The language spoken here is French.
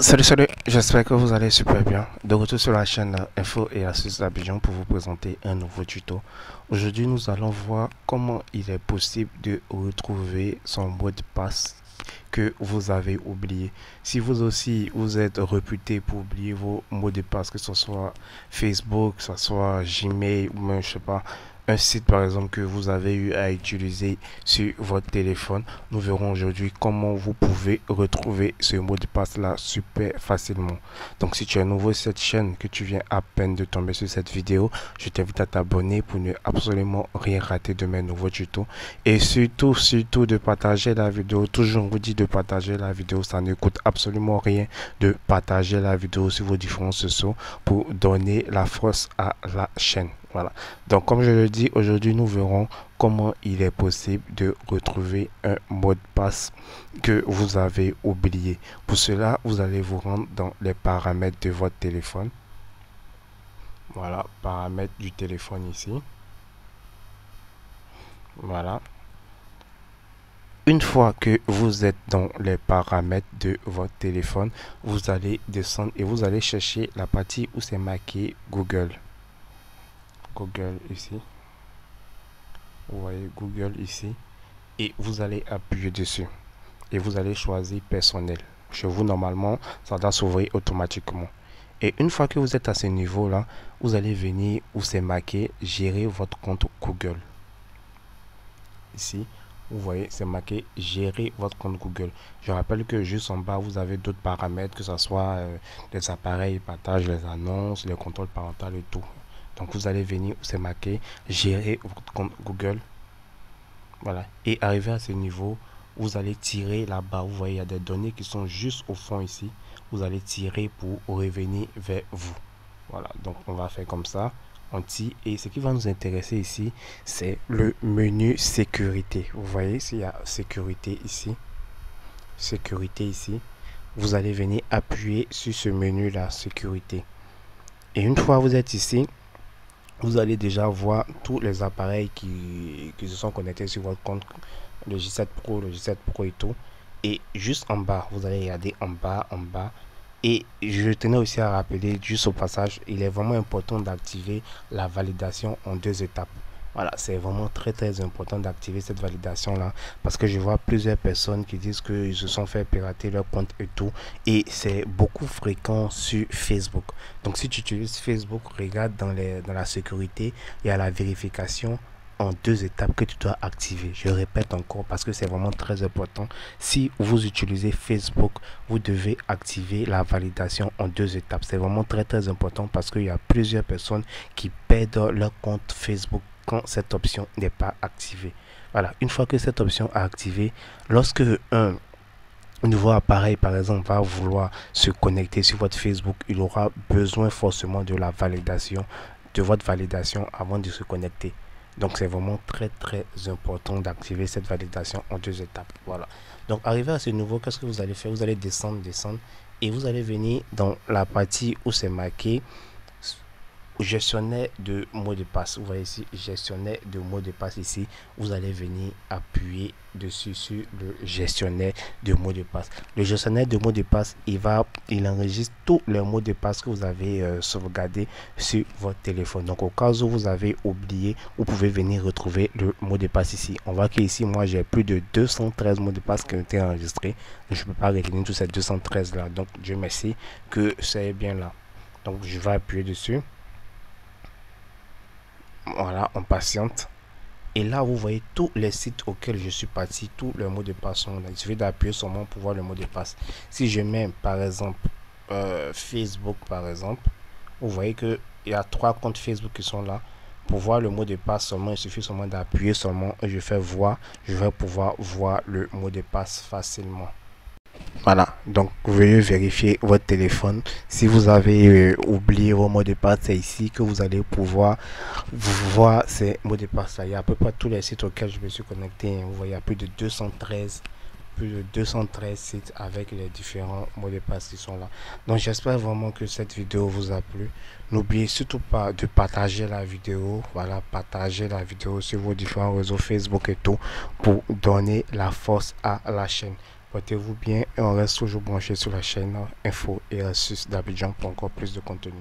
Salut, j'espère que vous allez super bien. De retour sur la chaîne Info et Astuces d'Abidjan pour vous présenter un nouveau tuto. Aujourd'hui, nous allons voir comment il est possible de retrouver son mot de passe que vous avez oublié. Si vous aussi, vous êtes réputé pour oublier vos mots de passe, que ce soit Facebook, que ce soit Gmail ou même, je sais pas, un site par exemple que vous avez eu à utiliser sur votre téléphone, nous verrons aujourd'hui comment vous pouvez retrouver ce mot de passe là super facilement. Donc si tu es nouveau sur cette chaîne, que tu viens à peine de tomber sur cette vidéo, je t'invite à t'abonner pour ne absolument rien rater de mes nouveaux tutos. Et surtout de partager la vidéo. Toujours on vous dit de partager la vidéo, ça ne coûte absolument rien de partager la vidéo sur vos différents sociaux pour donner la force à la chaîne. Voilà. Donc, comme je le dis, aujourd'hui, nous verrons comment il est possible de retrouver un mot de passe que vous avez oublié. Pour cela, vous allez vous rendre dans les paramètres de votre téléphone. Voilà, paramètres du téléphone ici. Voilà. Une fois que vous êtes dans les paramètres de votre téléphone, vous allez descendre et vous allez chercher la partie où c'est marqué Google. Google ici. Vous voyez Google ici. Et vous allez appuyer dessus. Et vous allez choisir personnel. Chez vous, normalement, ça doit s'ouvrir automatiquement. Et une fois que vous êtes à ce niveau-là, vous allez venir où c'est marqué gérer votre compte Google. Ici, vous voyez, c'est marqué gérer votre compte Google. Je rappelle que juste en bas, vous avez d'autres paramètres, que ce soit les appareils, partage, les annonces, les contrôles parentaux et tout. Donc, vous allez venir où c'est marqué gérer votre compte Google. Voilà. Et arrivé à ce niveau, vous allez tirer là-bas. Vous voyez, il y a des données qui sont juste au fond ici. Vous allez tirer pour revenir vers vous. Voilà. Donc, on va faire comme ça. On tire. Et ce qui va nous intéresser ici, c'est le menu sécurité. Vous voyez, s'il y a sécurité ici. Sécurité ici. Vous allez venir appuyer sur ce menu-là, sécurité. Et une fois que vous êtes ici, vous allez déjà voir tous les appareils qui se sont connectés sur votre compte, le J7 Pro, le J7 Pro et tout. Et juste en bas, vous allez regarder en bas. Et je tenais aussi à rappeler, juste au passage, il est vraiment important d'activer la validation en 2 étapes. Voilà, c'est vraiment très important d'activer cette validation là, parce que je vois plusieurs personnes qui disent qu'ils se sont fait pirater leur compte et tout, et c'est beaucoup fréquent sur Facebook. Donc si tu utilises Facebook, regarde dans la sécurité, il y a la vérification en 2 étapes que tu dois activer. Je répète encore parce que c'est vraiment très important. Si vous utilisez Facebook, vous devez activer la validation en 2 étapes. C'est vraiment très important parce qu'il y a plusieurs personnes qui perdent leur compte Facebook quand cette option n'est pas activée. Voilà, une fois que cette option est activée, lorsque un nouveau appareil par exemple va vouloir se connecter sur votre Facebook, il aura besoin forcément de la validation, de votre validation avant de se connecter. Donc c'est vraiment très important d'activer cette validation en 2 étapes. Voilà. Donc arrivé à ce niveau, qu'est-ce que vous allez faire? Vous allez descendre et vous allez venir dans la partie où c'est marqué gestionnaire de mots de passe. Vous voyez ici gestionnaire de mots de passe. Ici vous allez venir appuyer dessus sur le gestionnaire de mots de passe. Le gestionnaire de mots de passe, il enregistre tous les mots de passe que vous avez sauvegardés sur votre téléphone. Donc au cas où vous avez oublié, vous pouvez venir retrouver le mot de passe ici. On voit que ici moi j'ai plus de 213 mots de passe qui ont été enregistrés. Je ne peux pas retenir tous ces 213 là. Donc Dieu merci que c'est bien là. Donc je vais appuyer dessus. Voilà, on patiente. Et là, vous voyez tous les sites auxquels je suis parti, tous les mots de passe sont là. Il suffit d'appuyer sur moi pour voir le mot de passe. Si je mets, par exemple, Facebook, par exemple, vous voyez qu'il y a 3 comptes Facebook qui sont là. Pour voir le mot de passe seulement, il suffit seulement d'appuyer seulement et je fais voir. Je vais pouvoir voir le mot de passe facilement. Voilà, donc veuillez vérifier votre téléphone. Si vous avez oublié vos mots de passe, c'est ici que vous allez pouvoir voir ces mots de passe. Il y a à peu près tous les sites auxquels je me suis connecté. Vous voyez, il y a plus de 213 sites avec les différents mots de passe qui sont là. Donc j'espère vraiment que cette vidéo vous a plu. N'oubliez surtout pas de partager la vidéo. Voilà, partager la vidéo sur vos différents réseaux Facebook et tout pour donner la force à la chaîne. Portez-vous bien et on reste toujours branché sur la chaîne Info et Astuces d'Abidjan pour encore plus de contenu.